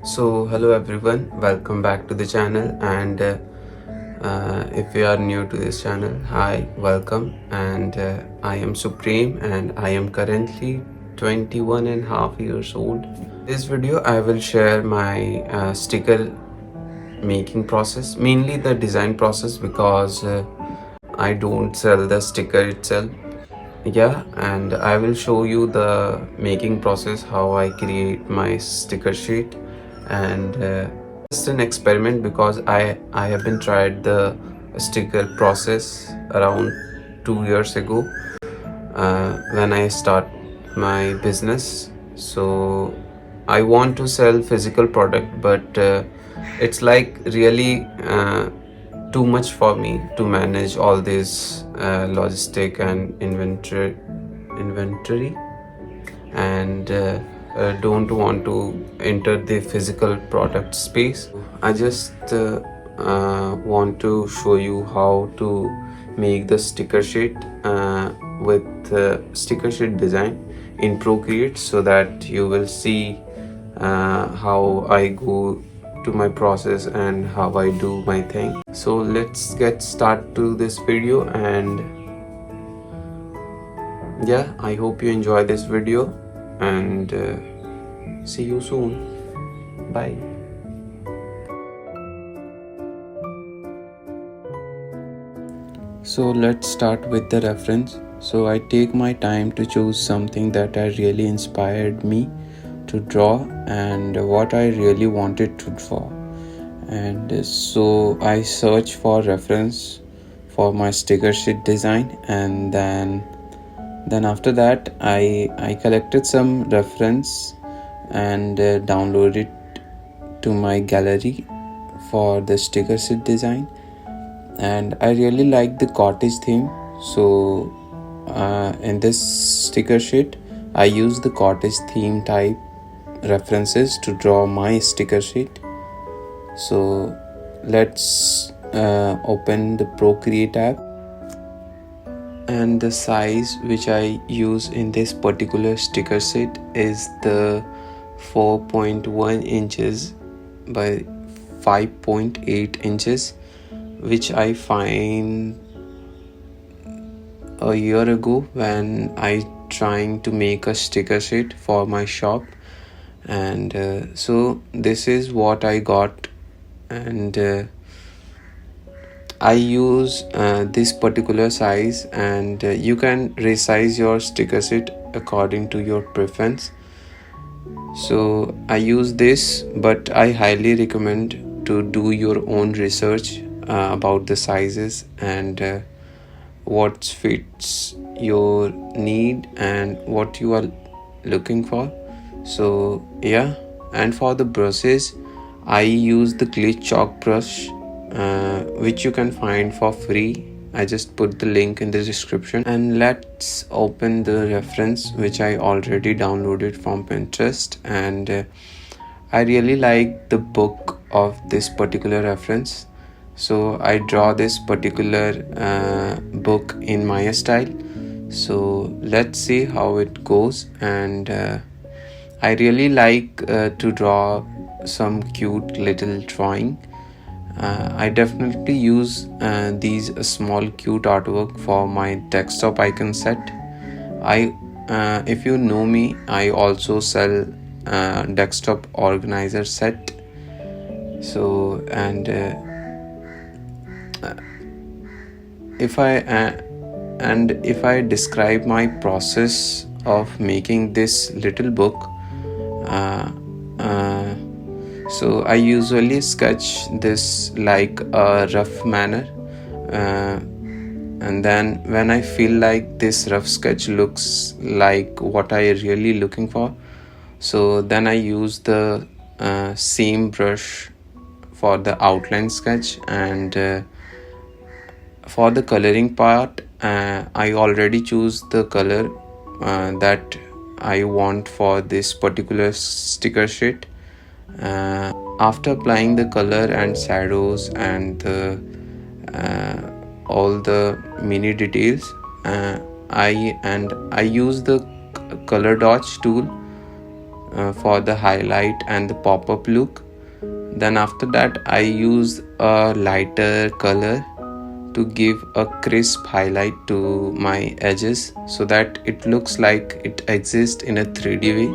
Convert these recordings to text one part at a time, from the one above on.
So hello everyone, welcome back to the channel. And if you are new to this channel, hi, welcome. And I am Supreme and I am currently 21 and a half years old. This video I will share my sticker making process, mainly the design process, because I don't sell the sticker itself. Yeah, and I will show you the making process, how I create my sticker sheet. And just an experiment, because I have been tried the sticker process around 2 years ago, when I start my business. So I want to sell physical product, but it's like really too much for me to manage all this logistic and inventory, and don't want to enter the physical product space. I just want to show you how to make the sticker sheet with sticker sheet design in Procreate, so that you will see how I go to my process and how I do my thing. So let's get start to this video. And yeah, I hope you enjoy this video, and see you soon. Bye. So let's start with the reference. So I take my time to choose something that I really inspired me to draw and what I really wanted to draw. And so I search for reference for my sticker sheet design, and then after that I collected some reference and downloaded it to my gallery for the sticker sheet design. And I really like the cottage theme, so in this sticker sheet I use the cottage theme type references to draw my sticker sheet. So let's open the Procreate app, and the size which I use in this particular sticker sheet is the 4.1 inches by 5.8 inches, which I find a year ago when I trying to make a sticker sheet for my shop. And so this is what I got, and I use this particular size, and you can resize your sticker sheet according to your preference. So I use this, but I highly recommend to do your own research about the sizes and what fits your need and what you are looking for. So yeah, and for the brushes I use the glitch chalk brush, which you can find for free. I just put the link in the description. And let's open the reference which I already downloaded from Pinterest, and I really like the book of this particular reference, so I draw this particular book in my style. So let's see how it goes. And I really like to draw some cute little drawing. I definitely use these small cute artwork for my desktop icon set. If you know me, I also sell desktop organizer set. So and if I describe my process of making this little book, so I usually sketch this like a rough manner, and then when I feel like this rough sketch looks like what I really looking for, so then I use the same brush for the outline sketch. And for the coloring part, I already choose the color that I want for this particular sticker sheet. After applying the color and shadows and all the mini details, I use the color dodge tool for the highlight and the pop-up look. Then after that I use a lighter color to give a crisp highlight to my edges so that it looks like it exists in a 3D way.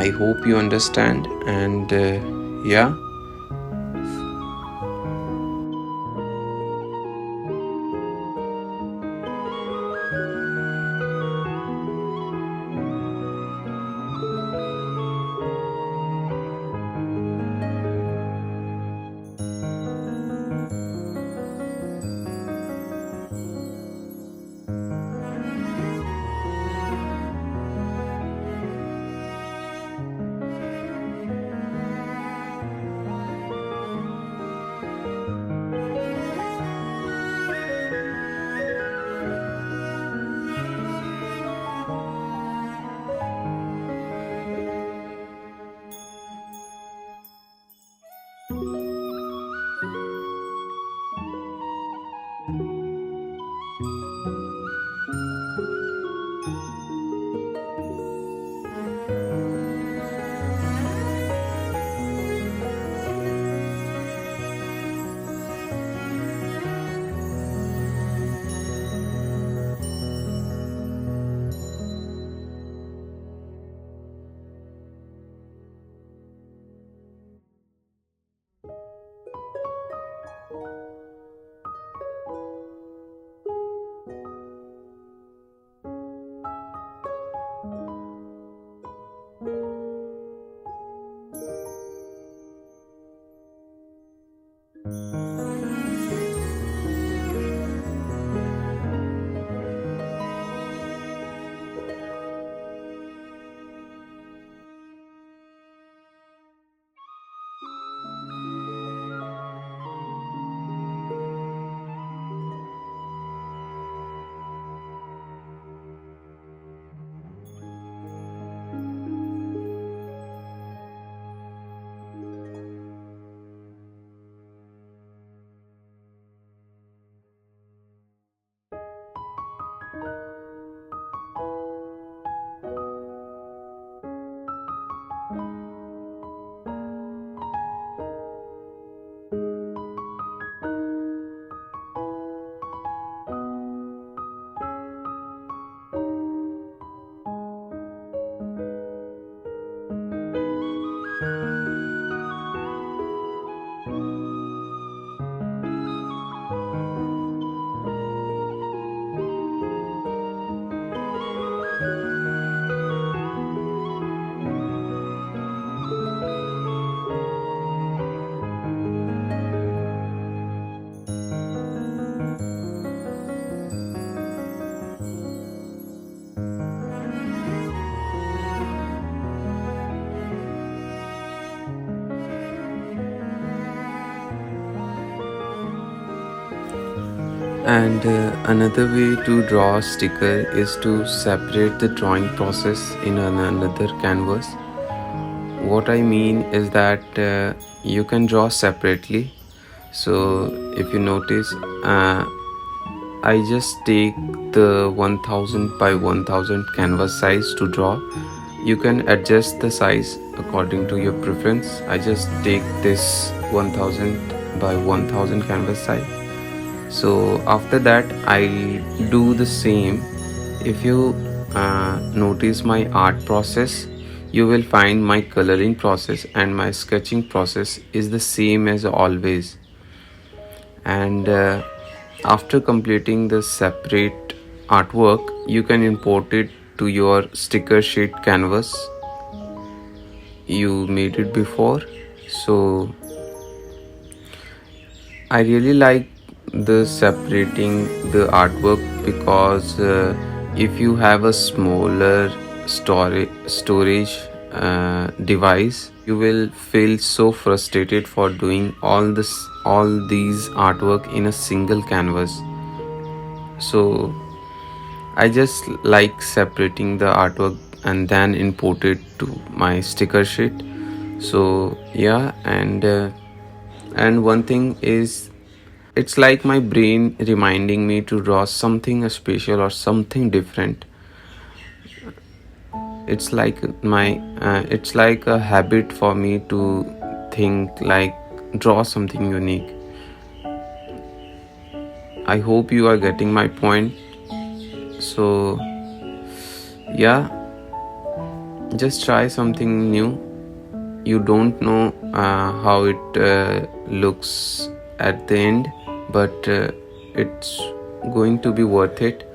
I hope you understand. And yeah. And another way to draw a sticker is to separate the drawing process in another canvas. What I mean is that you can draw separately. So if you notice, I just take the 1000 by 1000 canvas size to draw. You can adjust the size according to your preference. I just take this 1000 by 1000 canvas size. So after that I do the same. If you notice my art process, you will find my coloring process and my sketching process is the same as always. And after completing the separate artwork, you can import it to your sticker sheet canvas you made it before. So I really like the separating the artwork because if you have a smaller storage device, you will feel so frustrated for doing all these artwork in a single canvas. So I just like separating the artwork and then import it to my sticker sheet. So yeah, and one thing is, it's like my brain reminding me to draw something special or something different. it's like it's like a habit for me to think like draw something unique. I hope you are getting my point. So yeah, just try something new. You don't know how it looks at the end, but it's going to be worth it.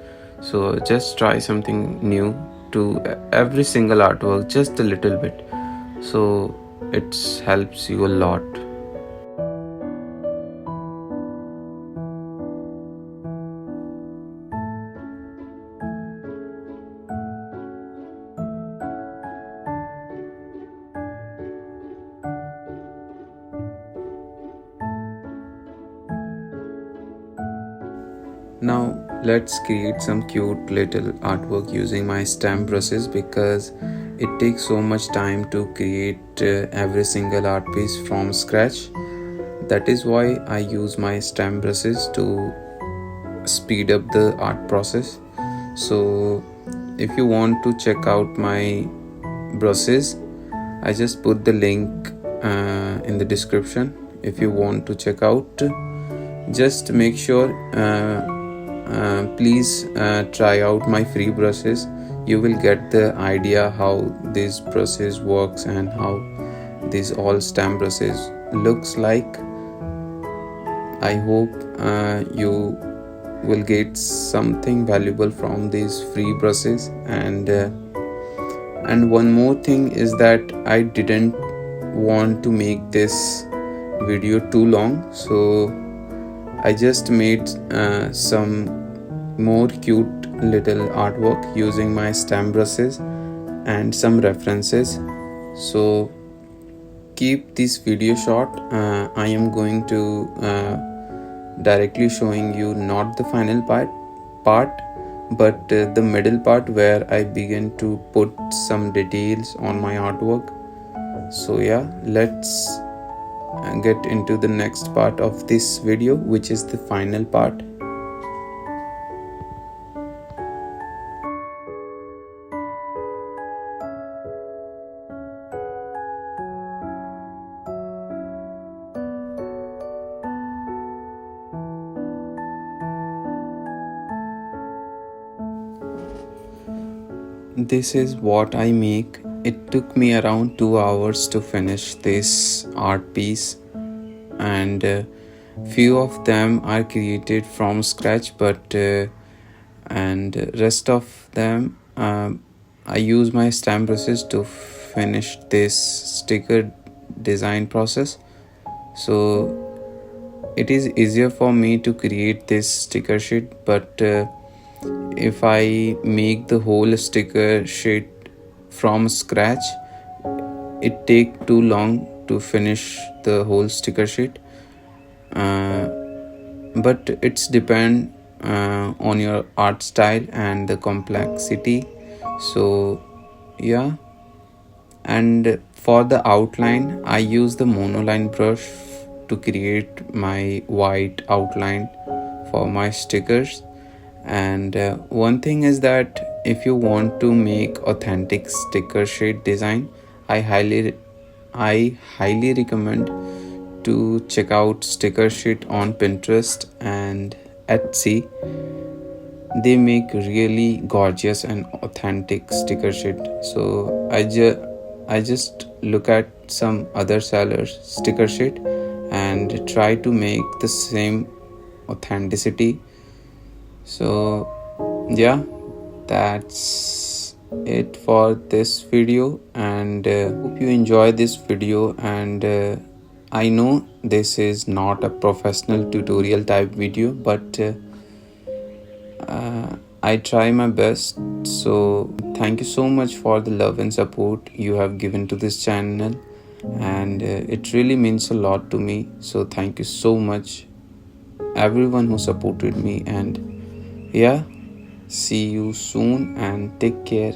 So just try something new to every single artwork, just a little bit, so it helps you a lot. Now let's create some cute little artwork using my stamp brushes, because it takes so much time to create every single art piece from scratch. That is why I use my stamp brushes to speed up the art process. So if you want to check out my brushes, I just put the link in the description. If you want to check out, just make sure please try out my free brushes. You will get the idea how these brushes works and how these all stamp brushes looks like. I hope you will get something valuable from these free brushes. And one more thing is that I didn't want to make this video too long, so I just made some more cute little artwork using my stamp brushes and some references. So keep this video short. I am going to directly showing you not the final part but the middle part, where I begin to put some details on my artwork. So yeah, let's get into the next part of this video, which is the final part. This is what I make. It took me around 2 hours to finish this art piece, and few of them are created from scratch, but and rest of them I use my stamp brushes to finish this sticker design process. So it is easier for me to create this sticker sheet, but if I make the whole sticker sheet from scratch, it take too long to finish the whole sticker sheet. But it's depend on your art style and the complexity. So yeah, and for the outline, I use the monoline brush to create my white outline for my stickers. And one thing is that if you want to make authentic sticker sheet design, I highly recommend to check out sticker sheet on Pinterest and Etsy. They make really gorgeous and authentic sticker sheet. So I just look at some other sellers sticker sheet and try to make the same authenticity. So yeah, that's it for this video, and hope you enjoy this video. And I know this is not a professional tutorial type video, but I try my best. So thank you so much for the love and support you have given to this channel, and it really means a lot to me. So thank you so much everyone who supported me, and yeah, see you soon and take care.